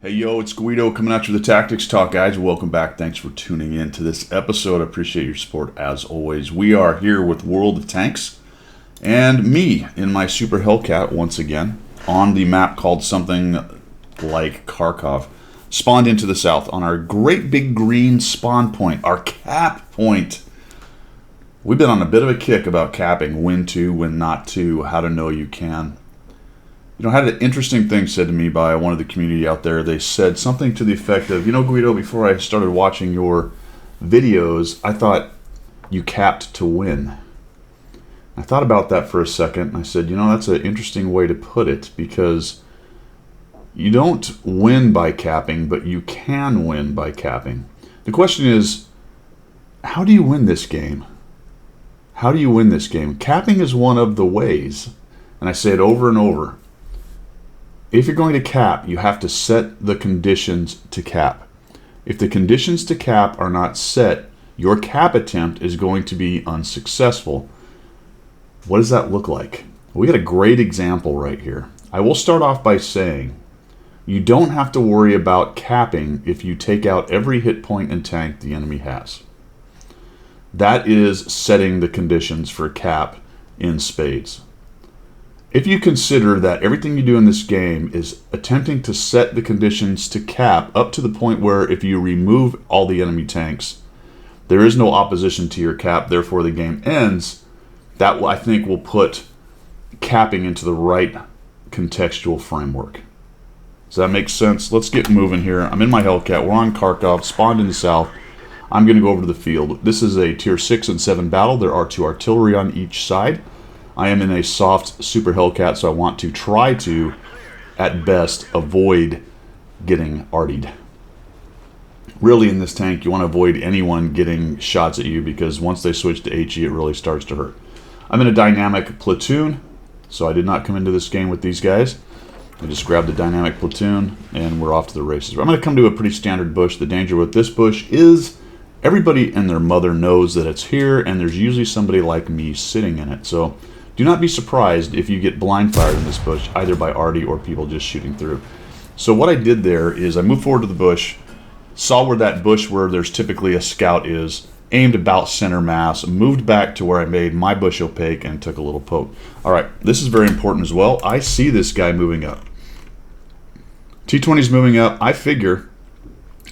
Hey, yo, it's Guido coming at you with the Tactics Talk, guys. Welcome back. Thanks for tuning in to this episode. I appreciate your support as always. We are here with World of Tanks and me in my Super Hellcat once again on the map called something like Kharkov. Spawned into the south on our great big green spawn point, our cap point. We've been on a bit of a kick about capping, when to, when not to, how to know you can. You know, I had an interesting thing said to me by one of the community out there. They said something to the effect of, you know, Guido, before I started watching your videos, I thought you capped to win. I thought about that for a second, and I said, you know, that's an interesting way to put it, because you don't win by capping, but you can win by capping. The question is, how do you win this game? How do you win this game? Capping is one of the ways, and I say it over and over. If you're going to cap, you have to set the conditions to cap. If the conditions to cap are not set, your cap attempt is going to be unsuccessful. What does that look like? We got a great example right here. I will start off by saying you don't have to worry about capping if you take out every hit point and tank the enemy has. That is setting the conditions for cap in spades. If you consider that everything you do in this game is attempting to set the conditions to cap up to the point where if you remove all the enemy tanks, there is no opposition to your cap, therefore the game ends, that I think will put capping into the right contextual framework. Does that make sense? Let's get moving here. I'm in my Hellcat. We're on Kharkov, spawned in the south. I'm going to go over to the field. This is a tier 6 and 7 battle. There are 2 artillery on each side. I am in a soft Super Hellcat, so I want to try to, at best, avoid getting artied. Really, in this tank, you want to avoid anyone getting shots at you, because once they switch to HE, it really starts to hurt. I'm in a dynamic platoon, so I did not come into this game with these guys. I just grabbed the dynamic platoon, and we're off to the races. I'm going to come to a pretty standard bush. The danger with this bush is everybody and their mother knows that it's here, and there's usually somebody like me sitting in it. So do not be surprised if you get blind fired in this bush, either by arty or people just shooting through. So what I did there is I moved forward to the bush, saw where that bush where there's typically a scout is, aimed about center mass, moved back to where I made my bush opaque, and took a little poke. All right, this is very important as well. I see this guy moving up. T20 is moving up. I figure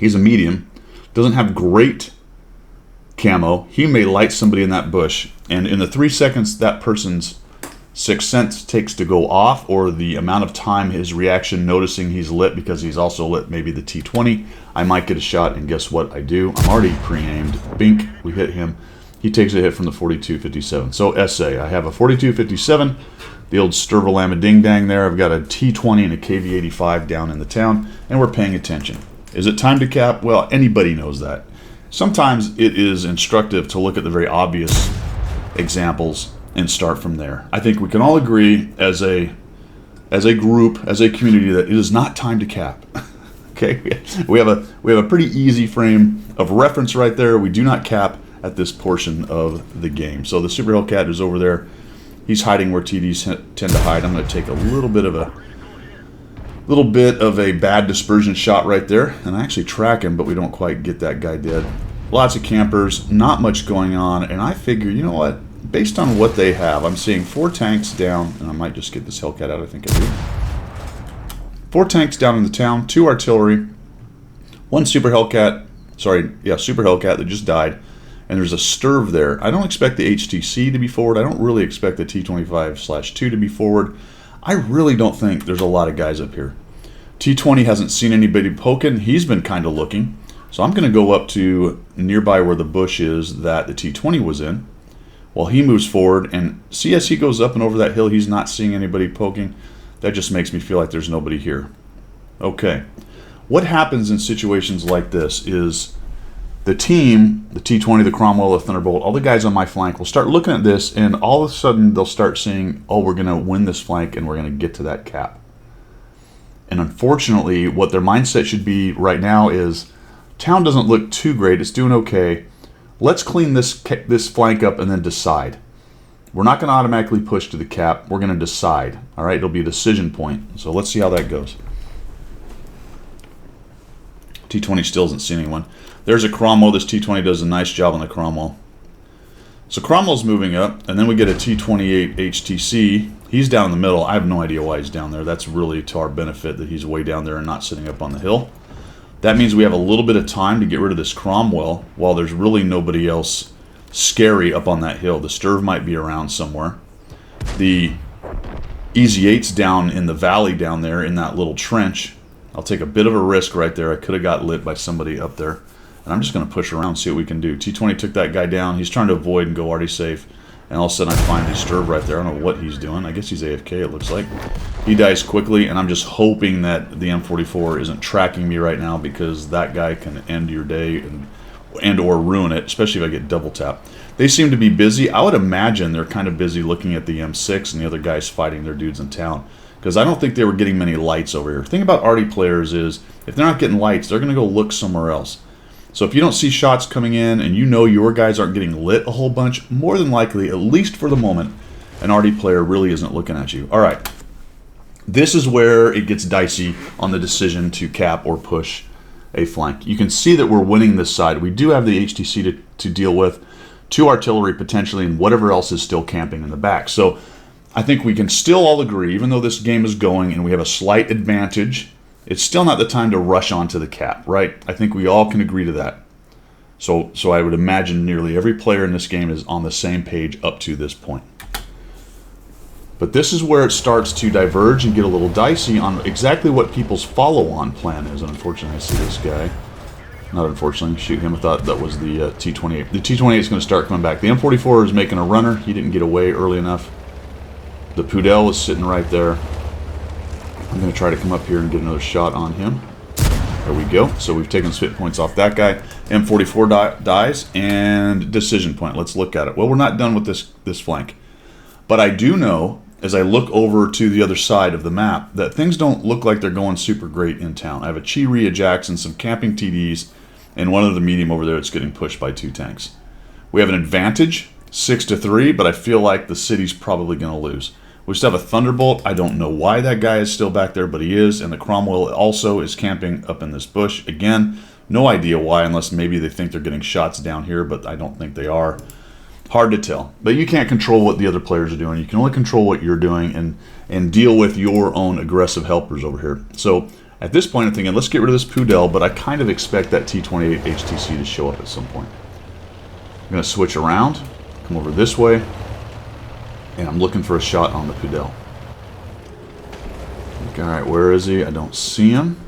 he's a medium, doesn't have great camo. He may light somebody in that bush, and in the 3 seconds that person's sixth sense takes to go off, or the amount of time his reaction noticing he's lit, because he's also lit maybe the T20, I might get a shot, and guess what I do? I'm already pre-aimed. Bink, we hit him. He takes a hit from the 42-57. So SA, I have a 42-57, the old Sturvalama Ding Dang there. I've got a T20 and a KV-85 down in the town, and we're paying attention. Is it time to cap? Well, anybody knows that. Sometimes it is instructive to look at the very obvious examples and start from there. I think we can all agree as a group, as a community, that it is not time to cap. Okay, we have a pretty easy frame of reference right there. We do not cap at this portion of the game. So the Super Hellcat is over there. He's hiding where TDs tend to hide. I'm going to take a little bit of a bad dispersion shot right there, and I actually track him, but we don't quite get that guy dead. Lots of campers, not much going on, and I figure, you know what? Based on what they have, I'm seeing 4 tanks down, and I might just get this Hellcat out, I think I do. 4 tanks down in the town, 2 artillery, 1 Super Hellcat, Super Hellcat that just died, and there's a Sturv there. I don't expect the HTC to be forward. I don't really expect the T25/2 to be forward. I really don't think there's a lot of guys up here. T20 hasn't seen anybody poking. He's been kind of looking. So I'm going to go up to nearby where the bush is that the T20 was in while he moves forward. And see, as he goes up and over that hill, he's not seeing anybody poking. That just makes me feel like there's nobody here. Okay. What happens in situations like this is the team, the T20, the Cromwell, the Thunderbolt, all the guys on my flank will start looking at this, and all of a sudden they'll start saying, oh, we're going to win this flank and we're going to get to that cap. And unfortunately, what their mindset should be right now is, town doesn't look too great, it's doing okay. Let's clean this flank up and then decide. We're not going to automatically push to the cap, we're going to decide. All right, it'll be a decision point. So let's see how that goes. T20 still isn't seeing anyone. There's a Cromwell. This T20 does a nice job on the Cromwell. So Cromwell's moving up, and then we get a T28 HTC. He's down in the middle. I have no idea why he's down there. That's really to our benefit that he's way down there and not sitting up on the hill. That means we have a little bit of time to get rid of this Cromwell while there's really nobody else scary up on that hill. The Sturve might be around somewhere. The Easy 8's down in the valley down there in that little trench. I'll take a bit of a risk right there. I could have got lit by somebody up there. And I'm just going to push around and see what we can do. T20 took that guy down. He's trying to avoid and go already safe. And all of a sudden I find the Sturve right there. I don't know what he's doing. I guess he's AFK, it looks like. He dies quickly, and I'm just hoping that the M44 isn't tracking me right now, because that guy can end your day and or ruin it, especially if I get double tap. They seem to be busy. I would imagine they're kind of busy looking at the M6 and the other guys fighting their dudes in town, because I don't think they were getting many lights over here. The thing about arty players is if they're not getting lights, they're going to go look somewhere else. So if you don't see shots coming in and you know your guys aren't getting lit a whole bunch, more than likely, at least for the moment, an arty player really isn't looking at you. All right, this is where it gets dicey on the decision to cap or push a flank. You can see that we're winning this side. We do have the HTC to deal with, 2 artillery potentially, and whatever else is still camping in the back. So I think we can still all agree, even though this game is going and we have a slight advantage, it's still not the time to rush onto the cap, right? I think we all can agree to that. So I would imagine nearly every player in this game is on the same page up to this point. But this is where it starts to diverge and get a little dicey on exactly what people's follow-on plan is. And unfortunately, I see this guy. Not unfortunately, shoot him. I thought that was the T28. The T28 is going to start coming back. The M44 is making a runner. He didn't get away early enough. The Pudel is sitting right there. I'm going to try to come up here and get another shot on him. There we go. So we've taken spit points off that guy. M44 dies, and decision point. Let's look at it. Well, we're not done with this flank. But I do know, as I look over to the other side of the map, that things don't look like they're going super great in town. I have a Chi-Ri, a Jackson, some camping TDs, and one of the medium over there that's getting pushed by 2 tanks. We have an advantage, 6-3, but I feel like the city's probably going to lose. We still have a Thunderbolt. I don't know why that guy is still back there, but he is. And the Cromwell also is camping up in this bush. Again, no idea why, unless maybe they think they're getting shots down here, but I don't think they are. Hard to tell. But you can't control what the other players are doing. You can only control what you're doing and deal with your own aggressive helpers over here. So at this point, I'm thinking, let's get rid of this Pudel, but I kind of expect that T28 HTC to show up at some point. I'm going to switch around, come over this way, and I'm looking for a shot on the Pudel. Okay, all right, where is he? I don't see him.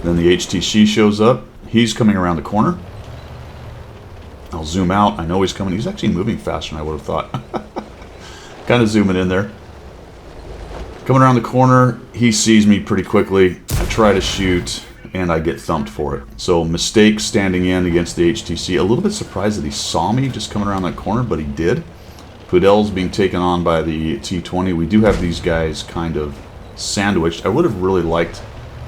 Then the HTC shows up. He's coming around the corner. I'll zoom out. I know he's coming. He's actually moving faster than I would have thought. Kind of zooming in there. Coming around the corner, he sees me pretty quickly. I try to shoot, and I get thumped for it. So mistake standing in against the HTC. A little bit surprised that he saw me just coming around that corner, but he did. Pudel's being taken on by the T20. We do have these guys kind of sandwiched. I would have really liked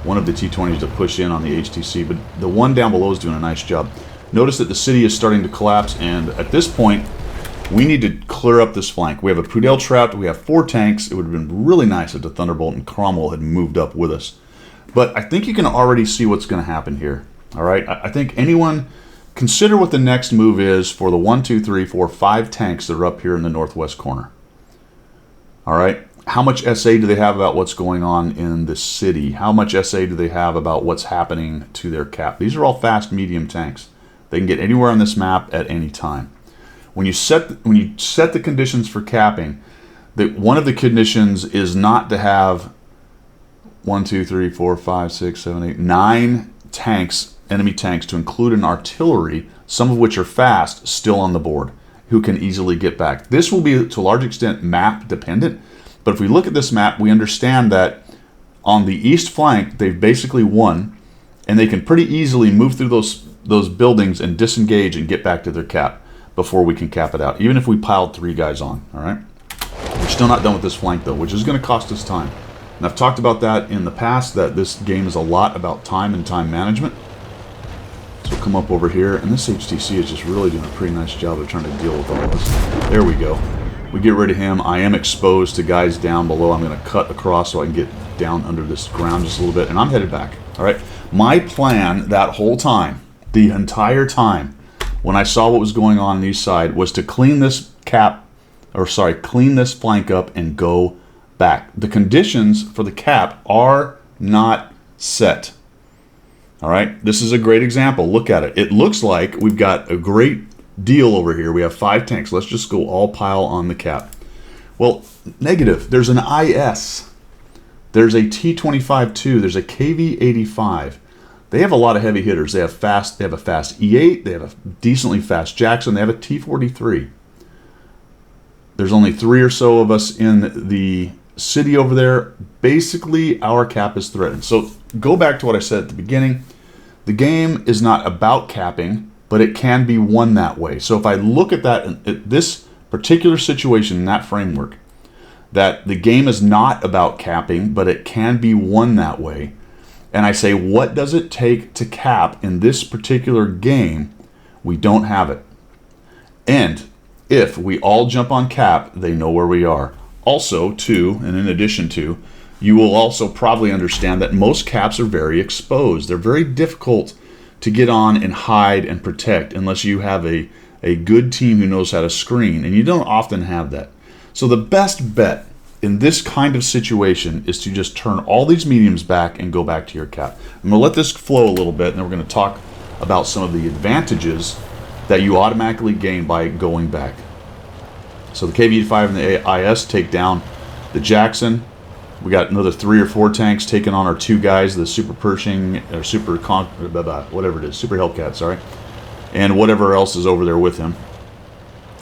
one of the T20s to push in on the HTC, but the one down below is doing a nice job. Notice that the city is starting to collapse, and at this point, we need to clear up this flank. We have a Pudel trapped. We have 4 tanks. It would have been really nice if the Thunderbolt and Cromwell had moved up with us. But I think you can already see what's going to happen here. All right? I think anyone... Consider what the next move is for the 1, 2, 3, 4, 5 tanks that are up here in the northwest corner. All right? How much SA do they have about what's going on in the city? How much SA do they have about what's happening to their cap? These are all fast, medium tanks. They can get anywhere on this map at any time. When you set the conditions for capping, one of the conditions is not to have 1, 2, 3, 4, 5, 6, 7, 8, 9 tanks, enemy tanks, to include an artillery, some of which are fast, still on the board, who can easily get back. This will be, to a large extent, map dependent, but if we look at this map, we understand that on the east flank, they've basically won, and they can pretty easily move through those buildings and disengage and get back to their cap before we can cap it out, even if we piled 3 guys on. All right, we're still not done with this flank, though, which is going to cost us time. And I've talked about that in the past, that this game is a lot about time and time management. So come up over here, and this HTC is just really doing a pretty nice job of trying to deal with all this. There we go. We get rid of him. I am exposed to guys down below. I'm going to cut across so I can get down under this ground just a little bit, and I'm headed back. All right, My plan that whole time, the entire time, when I saw what was going on the east side, was to clean this clean this flank up and go back. The conditions for the cap are not set. All right, this is a great example. Look at it. It looks like we've got a great deal over here. We have 5 tanks. Let's just go all pile on the cap. Well, negative. There's an IS. There's a T-25-2. There's a KV-85. They have a lot of heavy hitters. They have a fast E8. They have a decently fast Jackson. They have a T-43. There's only 3 or so of us in the city over there. Basically, our cap is threatened. So go back to what I said at the beginning. The game is not about capping, but it can be won that way. So if I look at that, at this particular situation in that framework, that the game is not about capping, but it can be won that way, and I say, what does it take to cap in this particular game? We don't have it. And if we all jump on cap, they know where we are. Also, too, and in addition to, you will also probably understand that most caps are very exposed. They're very difficult to get on and hide and protect unless you have a good team who knows how to screen, and you don't often have that. So the best bet in this kind of situation is to just turn all these mediums back and go back to your cap. I'm going to let this flow a little bit, and then we're going to talk about some of the advantages that you automatically gain by going back. So the KV-85 and the IS take down the Jackson. We got another 3 or 4 tanks taking on our 2 guys, the Super Pershing, or whatever it is, Super Hellcat, sorry, and whatever else is over there with him.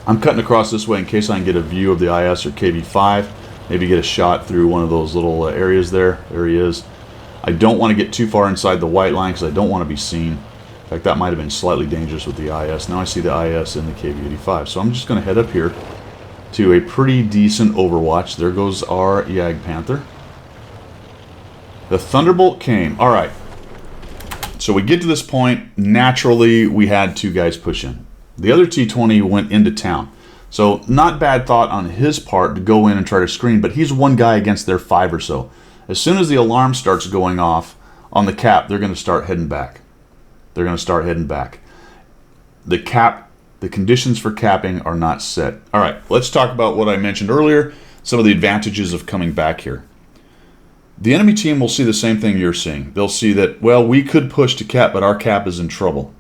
I'm cutting across this way in case I can get a view of the IS or KV-5. Maybe get a shot through one of those little areas there. There he is. I don't want to get too far inside the white line because I don't want to be seen. In fact, that might have been slightly dangerous with the IS. Now I see the IS and the KV-85. So I'm just going to head up here to a pretty decent overwatch. There goes our Jagdpanther. The Thunderbolt came. All right. So we get to this point. Naturally, we had 2 guys push in. The other T-20 went into town. So not bad thought on his part to go in and try to screen, but he's 1 guy against their 5 or so. As soon as the alarm starts going off on the cap, they're going to start heading back. They're going to start heading back. The conditions for capping are not set. All right, let's talk about what I mentioned earlier, some of the advantages of coming back here. The enemy team will see the same thing you're seeing. They'll see that, well, we could push to cap, but our cap is in trouble.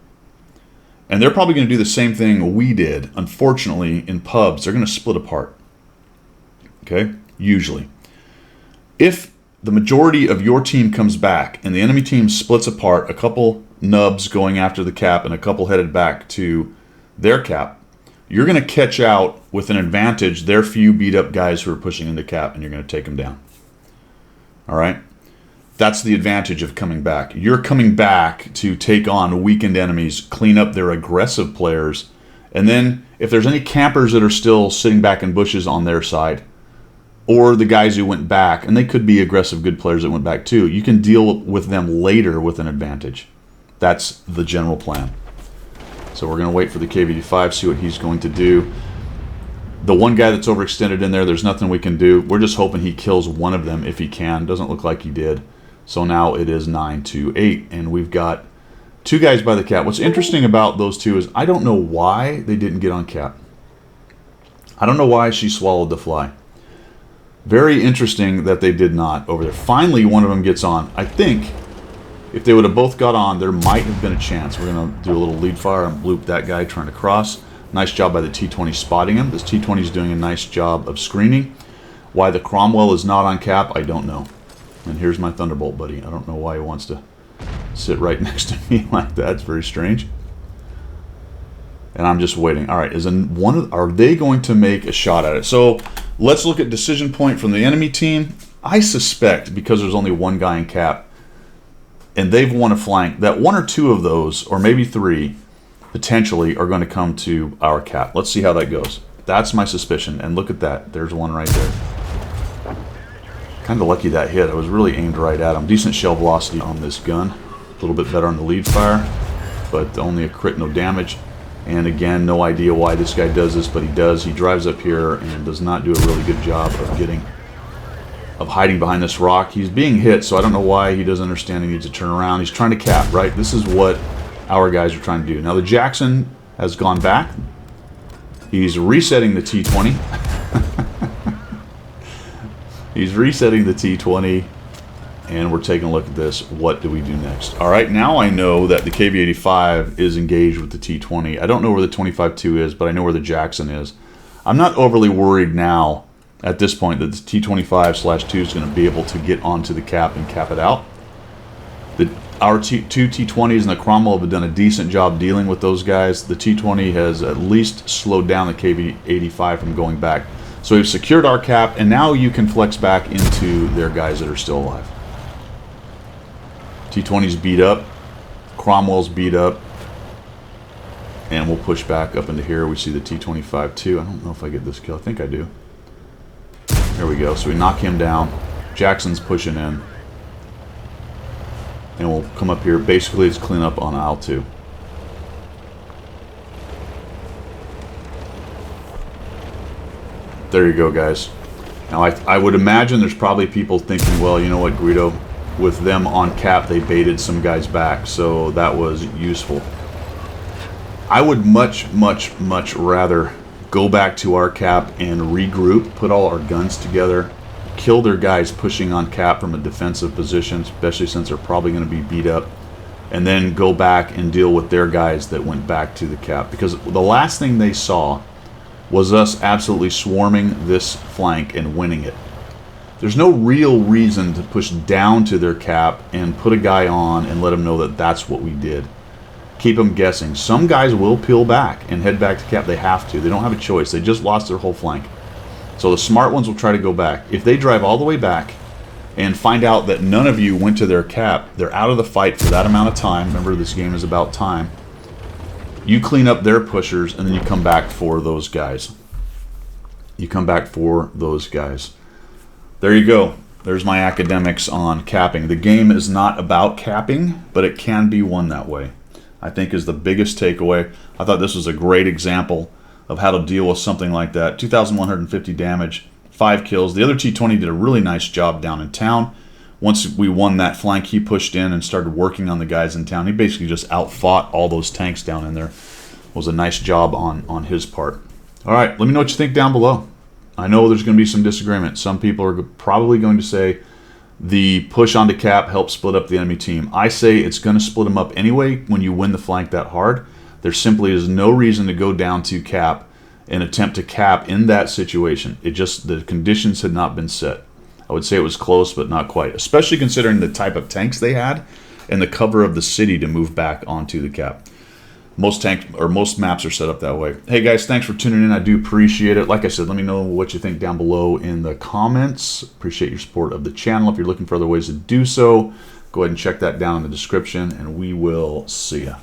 And they're probably going to do the same thing we did. Unfortunately, in pubs, they're going to split apart. Okay? Usually. If the majority of your team comes back and the enemy team splits apart, a couple nubs going after the cap and a couple headed back to their cap, you're going to catch out with an advantage their few beat up guys who are pushing into cap, and you're going to take them down. All right? That's the advantage of coming back. You're coming back to take on weakened enemies, clean up their aggressive players, and then if there's any campers that are still sitting back in bushes on their side, or the guys who went back, and they could be aggressive good players that went back too, you can deal with them later with an advantage. That's the general plan. So we're going to wait for the KV-85, see what he's going to do. The one guy that's overextended in there, there's nothing we can do. We're just hoping he kills one of them if he can. Doesn't look like he did. So now it is 9-8, and we've got 2 guys by the cap. What's interesting about those 2 is I don't know why they didn't get on cap. I don't know why she swallowed the fly. Very interesting that they did not over there. Finally, one of them gets on. I think if they would have both got on, there might have been a chance. We're going to do a little lead fire and bloop that guy trying to cross. Nice job by the T-20 spotting him. This T-20 is doing a nice job of screening. Why the Cromwell is not on cap, I don't know. And here's my Thunderbolt buddy. I don't know why he wants to sit right next to me like that. It's very strange. And I'm just waiting. All right, are they going to make a shot at it? So let's look at decision point from the enemy team. I suspect, because there's only 1 guy in cap, and they've won a flank, that 1 or 2 of those, or maybe 3, potentially, are going to come to our cap. Let's see how that goes. That's my suspicion. And look at that. There's one right there. Kind of lucky that hit. I was really aimed right at him. Decent shell velocity on this gun. A little bit better on the lead fire, but only a crit, no damage. And again, no idea why this guy does this, but he does. He drives up here and does not do a really good job of getting of hiding behind this rock. He's being hit, so I don't know why he doesn't understand he needs to turn around. He's trying to cap, right? This is what our guys are trying to do. Now the Jackson has gone back. He's resetting the T-20. He's resetting the T-20, and we're taking a look at this. What do we do next? All right, now I know that the KV-85 is engaged with the T-20. I don't know where the 25-2 is, but I know where the Jackson is. I'm not overly worried now at this point that the T-25/2 is going to be able to get onto the cap and cap it out. Our two T-20s and the Cromwell have done a decent job dealing with those guys. The T-20 has at least slowed down the KV-85 from going back. So we've secured our cap, and now you can flex back into their guys that are still alive. T-20's beat up. Cromwell's beat up. And we'll push back up into here. We see the T-25 too. I don't know if I get this kill. I think I do. There we go. So we knock him down. Jackson's pushing in. And we'll come up here. Basically, it's clean up on aisle 2. There you go, guys. Now, I would imagine there's probably people thinking, well, you know what, Guido, with them on cap, they baited some guys back, so that was useful. I would much rather go back to our cap and regroup, put all our guns together, kill their guys pushing on cap from a defensive position, especially since they're probably going to be beat up, and then go back and deal with their guys that went back to the cap. Because the last thing they saw was us absolutely swarming this flank and winning it. There's no real reason to push down to their cap and put a guy on and let them know that that's what we did. Keep them guessing. Some guys will peel back and head back to cap. They have to. They don't have a choice. They just lost their whole flank. So the smart ones will try to go back. If they drive all the way back and find out that none of you went to their cap, they're out of the fight for that amount of time. Remember, this game is about time. You clean up their pushers, and then you come back for those guys. You come back for those guys. There you go. There's my academics on capping. The game is not about capping, but it can be won that way, I think, is the biggest takeaway. I thought this was a great example of how to deal with something like that. 2,150 damage, 5 kills. The other T-20 did a really nice job down in town. Once we won that flank, he pushed in and started working on the guys in town. He basically just outfought all those tanks down in there. It was a nice job on his part. All right, let me know what you think down below. I know there's going to be some disagreement. Some people are probably going to say the push onto cap helps split up the enemy team. I say it's going to split them up anyway when you win the flank that hard. There simply is no reason to go down to cap and attempt to cap in that situation. The conditions had not been set. I would say it was close, but not quite, especially considering the type of tanks they had and the cover of the city to move back onto the cap. Most maps are set up that way. Hey guys, thanks for tuning in. I do appreciate it. Like I said, let me know what you think down below in the comments. Appreciate your support of the channel. If you're looking for other ways to do so, go ahead and check that down in the description, and we will see ya.